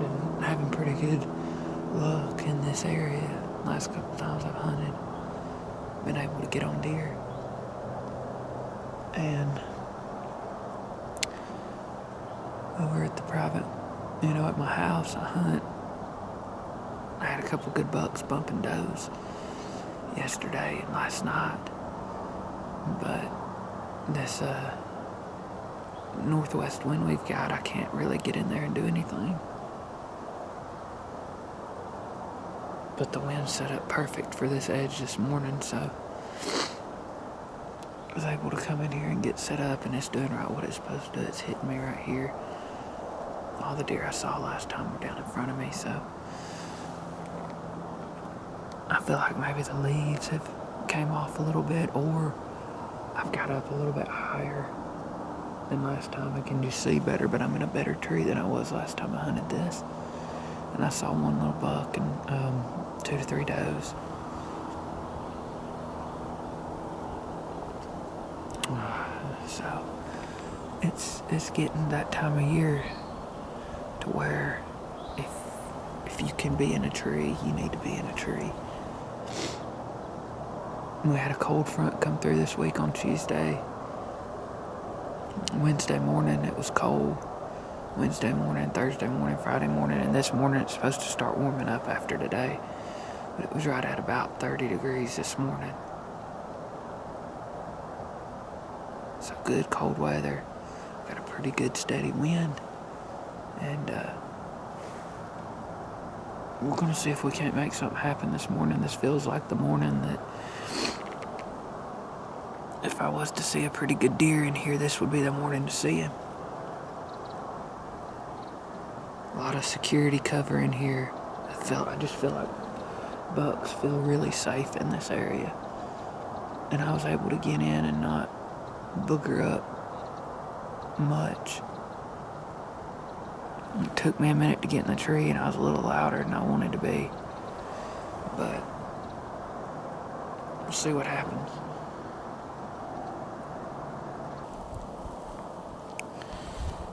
been having pretty good luck in this area. Last couple times I've hunted, been able to get on deer. And over at the private, at my house, I hunt. I had a couple good bucks bumping does yesterday and last night. But this northwest wind we've got, I can't really get in there and do anything. But the wind set up perfect for this edge this morning, so I was able to come in here and get set up, and it's doing right what it's supposed to do. It's hitting me right here. All the deer I saw last time were down in front of me, so I feel like maybe the leaves have came off a little bit, or I've got up a little bit higher than last time. I can just see better, but I'm in a better tree than I was last time I hunted this. And I saw one little buck and 2 to 3 does. So it's getting that time of year to where if you can be in a tree, you need to be in a tree. We had a cold front come through this week on Tuesday. Wednesday morning it was cold. Wednesday morning, Thursday morning, Friday morning, and this morning it's supposed to start warming up after today. But it was right at about 30 degrees this morning. So good cold weather. Got a pretty good steady wind. And we're going to see if we can't make something happen this morning. This feels like the morning that if I was to see a pretty good deer in here, this would be the morning to see him. A lot of security cover in here. I just feel like bucks feel really safe in this area. And I was able to get in and not booger up much. It took me a minute to get in the tree, and I was a little louder than I wanted to be. But we'll see what happens.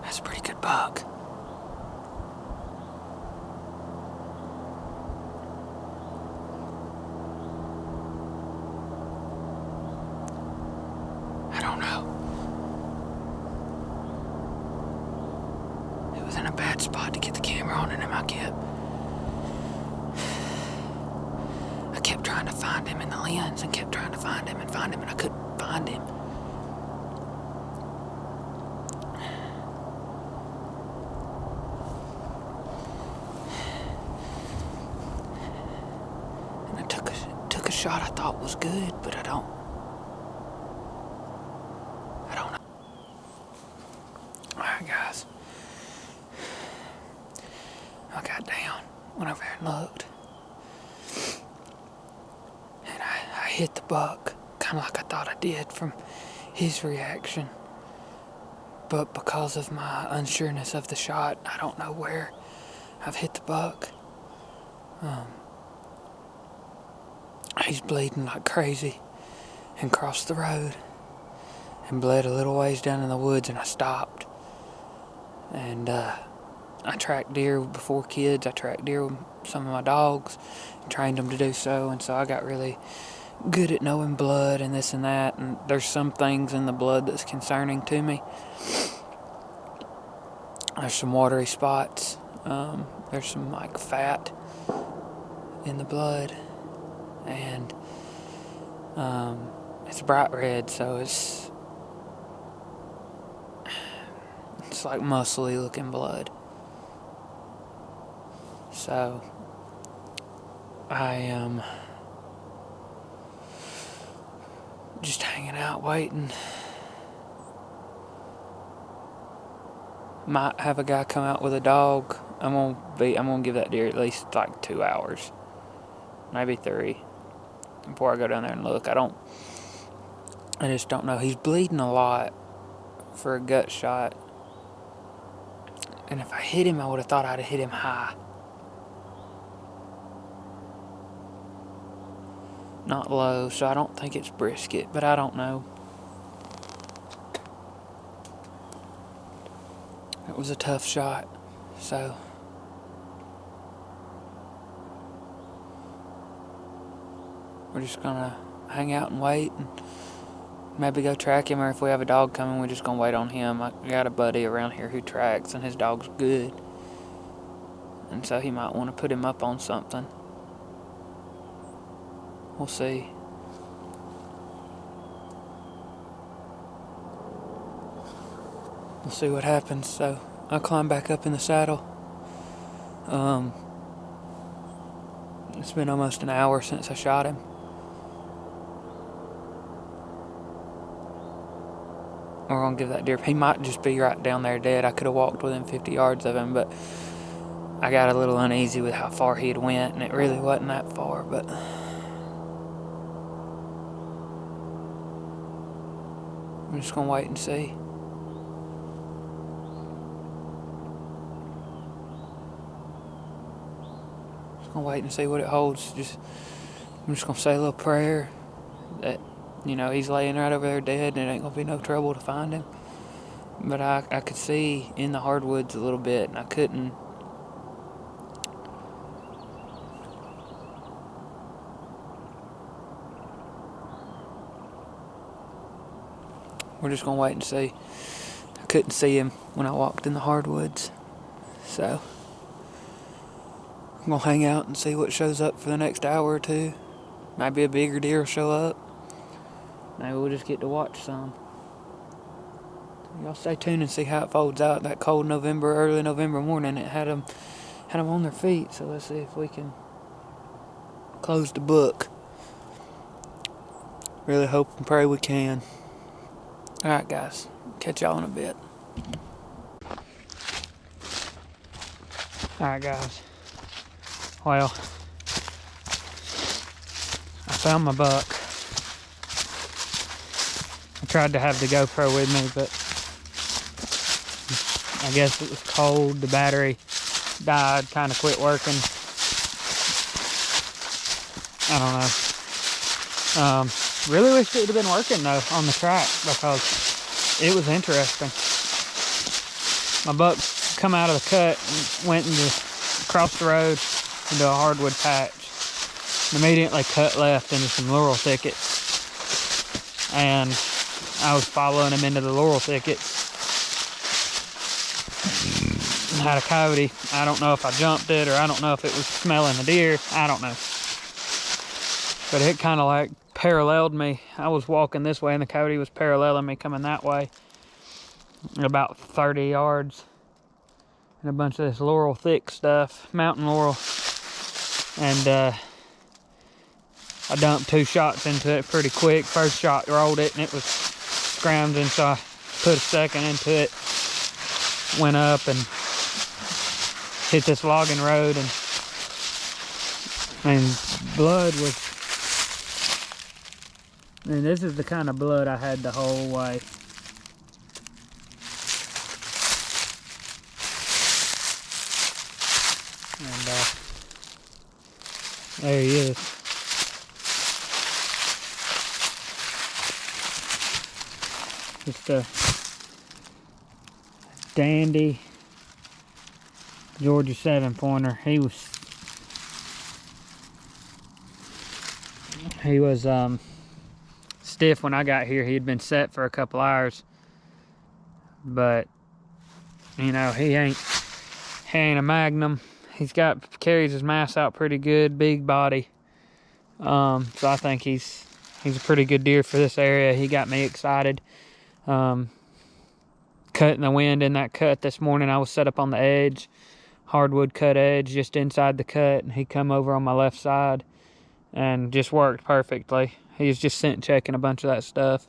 That's a pretty good buck. I don't know. It was in a bad spot to get the camera on him. I kept trying to find him in the lens and kept trying to find him, and I couldn't find him. And I took a shot I thought was good, but I don't know. Alright, guys. I got down, went over there and looked. And I hit the buck, kind of like I thought I did from his reaction. But because of my unsureness of the shot, I don't know where I've hit the buck. He's bleeding like crazy and crossed the road and bled a little ways down in the woods, and I stopped. And I tracked deer before kids. I tracked deer with some of my dogs and trained them to do so. And so I got really good at knowing blood and this and that. And there's some things in the blood that's concerning to me. There's some watery spots. There's some like fat in the blood. And it's bright red, so it's like muscly looking blood. So I am just hanging out waiting. Might have a guy come out with a dog. I'm gonna give that deer at least like 2 hours, maybe 3, before I go down there and look. I just don't know. He's bleeding a lot for a gut shot. And if I hit him, I would have thought I'd have hit him high. Not low, so I don't think it's brisket, but I don't know. It was a tough shot, so we're just gonna hang out and wait and maybe go track him, or if we have a dog coming, we're just gonna wait on him. I got a buddy around here who tracks, and his dog's good, and so he might want to put him up on something. We'll see. We'll see what happens. So I'll climb back up in the saddle. It's been almost an hour since I shot him. We're gonna give that deer. He might just be right down there dead. I could have walked within 50 yards of him, but I got a little uneasy with how far he had went, and it really wasn't that far. But I'm just gonna wait and see. Gonna wait and see what it holds. I'm just gonna say a little prayer that, he's laying right over there dead, and it ain't gonna be no trouble to find him. But I could see in the hardwoods a little bit, and I couldn't. We're just gonna wait and see. I couldn't see him when I walked in the hardwoods, so I'm gonna hang out and see what shows up for the next hour or two. Maybe a bigger deer will show up. Maybe we'll just get to watch some. Y'all stay tuned and see how it folds out. That cold early November morning, it had them on their feet. So let's see if we can close the book. Really hope and pray we can. All right, guys. Catch y'all in a bit. All right, guys. Well, I found my buck. I tried to have the GoPro with me, but I guess it was cold. The battery died, kind of quit working. I don't know. Really wish it would have been working though on the track, because it was interesting. My buck come out of the cut and went across the road into a hardwood patch, and immediately cut left into some laurel thickets, and I was following him into the laurel thickets. Had a coyote. I don't know if I jumped it, or I don't know if it was smelling the deer. I don't know, but it kind of like paralleled me. I was walking this way and the coyote was paralleling me coming that way, about 30 yards, and a bunch of this laurel thick stuff, mountain laurel. And I dumped 2 shots into it pretty quick. First shot rolled it and it was scrounging, so I put a second into it, went up and hit this logging road, and blood was, and this is the kind of blood I had the whole way. And there he is. Just a dandy Georgia 7-pointer. He was stiff when I got here. He had been set for a couple hours, but he ain't a magnum. Carries his mass out pretty good, big body. So I think he's a pretty good deer for this area. He got me excited. Cutting the wind in that cut this morning, I was set up on the edge, hardwood cut edge, just inside the cut, and he come over on my left side and just worked perfectly. He was just scent checking a bunch of that stuff.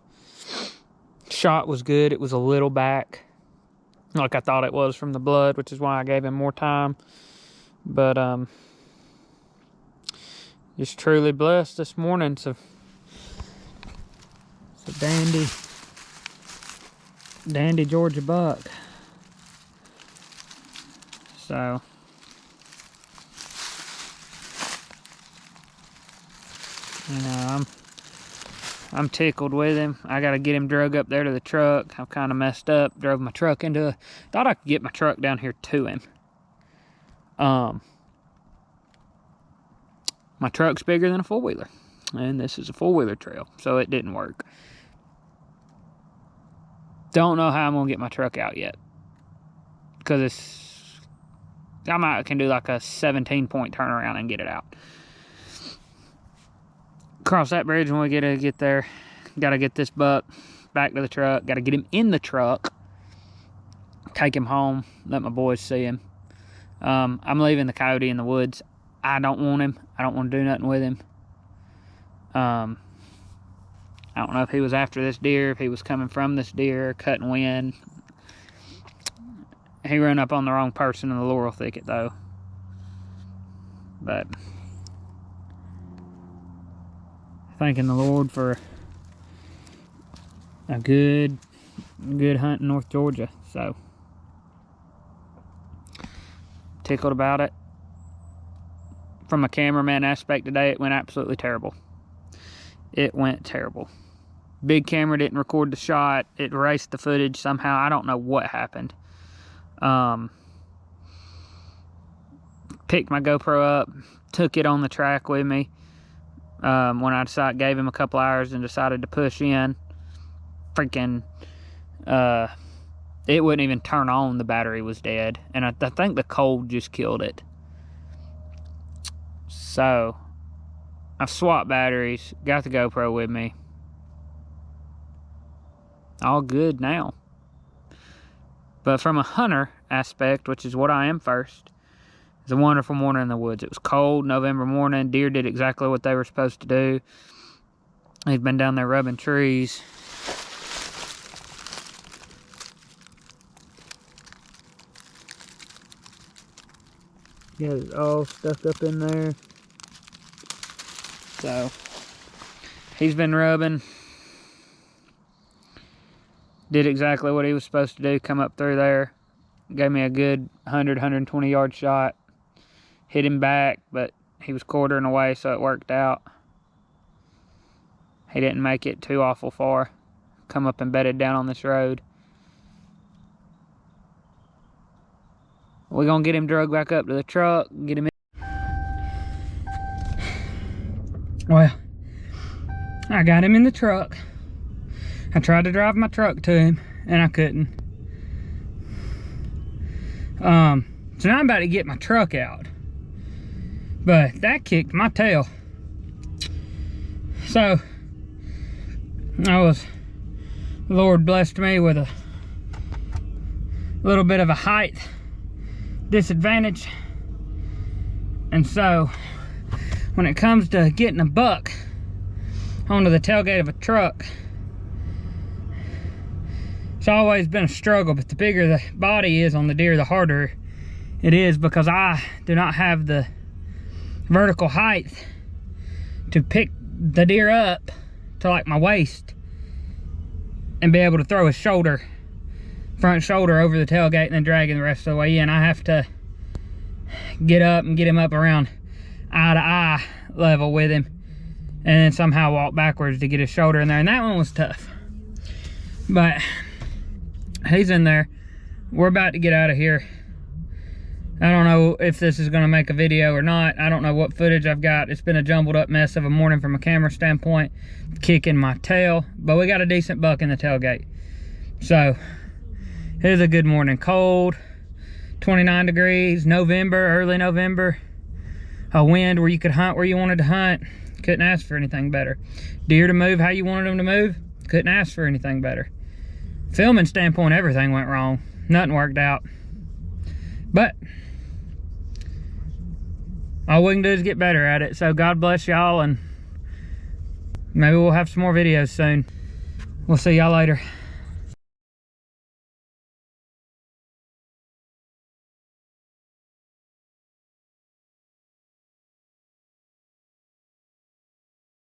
Shot was good. It was a little back, like I thought it was from the blood, which is why I gave him more time. But just truly blessed this morning. It's a dandy Georgia buck. So I'm tickled with him. I gotta get him drug up there to the truck. I've kind of messed up. Drove my truck thought I could get my truck down here to him. My truck's bigger than a 4-wheeler. And this is a four-wheeler trail, so it didn't work. Don't know how I'm gonna get my truck out yet, because I can do like a 17-point turnaround and get it out. Cross that bridge when we get there. Gotta get this buck back to the truck. Gotta get him in the truck. Take him home. Let my boys see him. I'm leaving the coyote in the woods. I don't want him. I don't want to do nothing with him. I don't know if he was after this deer, if he was coming from this deer, cutting wind. He ran up on the wrong person in the laurel thicket, though. But thanking the Lord for a good hunt in North Georgia. So tickled about it. From a cameraman aspect today, it went absolutely terrible. It went terrible. Big camera didn't record the shot. It erased the footage somehow. I don't know what happened. Picked my GoPro up, took it on the track with me. When I gave him a couple hours and decided to push in, freaking, it wouldn't even turn on. The battery was dead. And I think the cold just killed it. So I've swapped batteries, got the GoPro with me. All good now. But from a hunter aspect, which is what I am first, it's a wonderful morning in the woods. It was cold, November morning. Deer did exactly what they were supposed to do. They'd been down there rubbing trees. Yeah, it's all stuck up in there. So he's been rubbing. Did exactly what he was supposed to do, come up through there. Gave me a good 120 yard shot. Hit him back, but he was quartering away, so it worked out. He didn't make it too awful far. Come up and bedded down on this road. We're gonna get him drugged back up to the truck, get him in. Well, I got him in the truck. I tried to drive my truck to him, and I couldn't. So now I'm about to get my truck out. But that kicked my tail. So, the Lord blessed me with a little bit of a height disadvantage. And so, when it comes to getting a buck onto the tailgate of a truck, it's always been a struggle. But the bigger the body is on the deer, the harder it is, because I do not have the vertical height to pick the deer up to like my waist and be able to throw his front shoulder over the tailgate and then drag him the rest of the way in. I have to get up and get him up around eye to eye level with him, and then somehow walk backwards to get his shoulder in there. And that one was tough, but he's in there. We're about to get out of here. I don't know if this is going to make a video or not. I don't know what footage I've got. It's been a jumbled up mess of a morning from a camera standpoint, kicking my tail, but we got a decent buck in the tailgate. So it was a good morning. Cold, 29 degrees, November, early November. A wind where you could hunt where you wanted to hunt. Couldn't ask for anything better. Deer to move how you wanted them to move. Couldn't ask for anything better. Filming standpoint, everything went wrong. Nothing worked out. But all we can do is get better at it. So God bless y'all, and maybe we'll have some more videos soon. We'll see y'all later.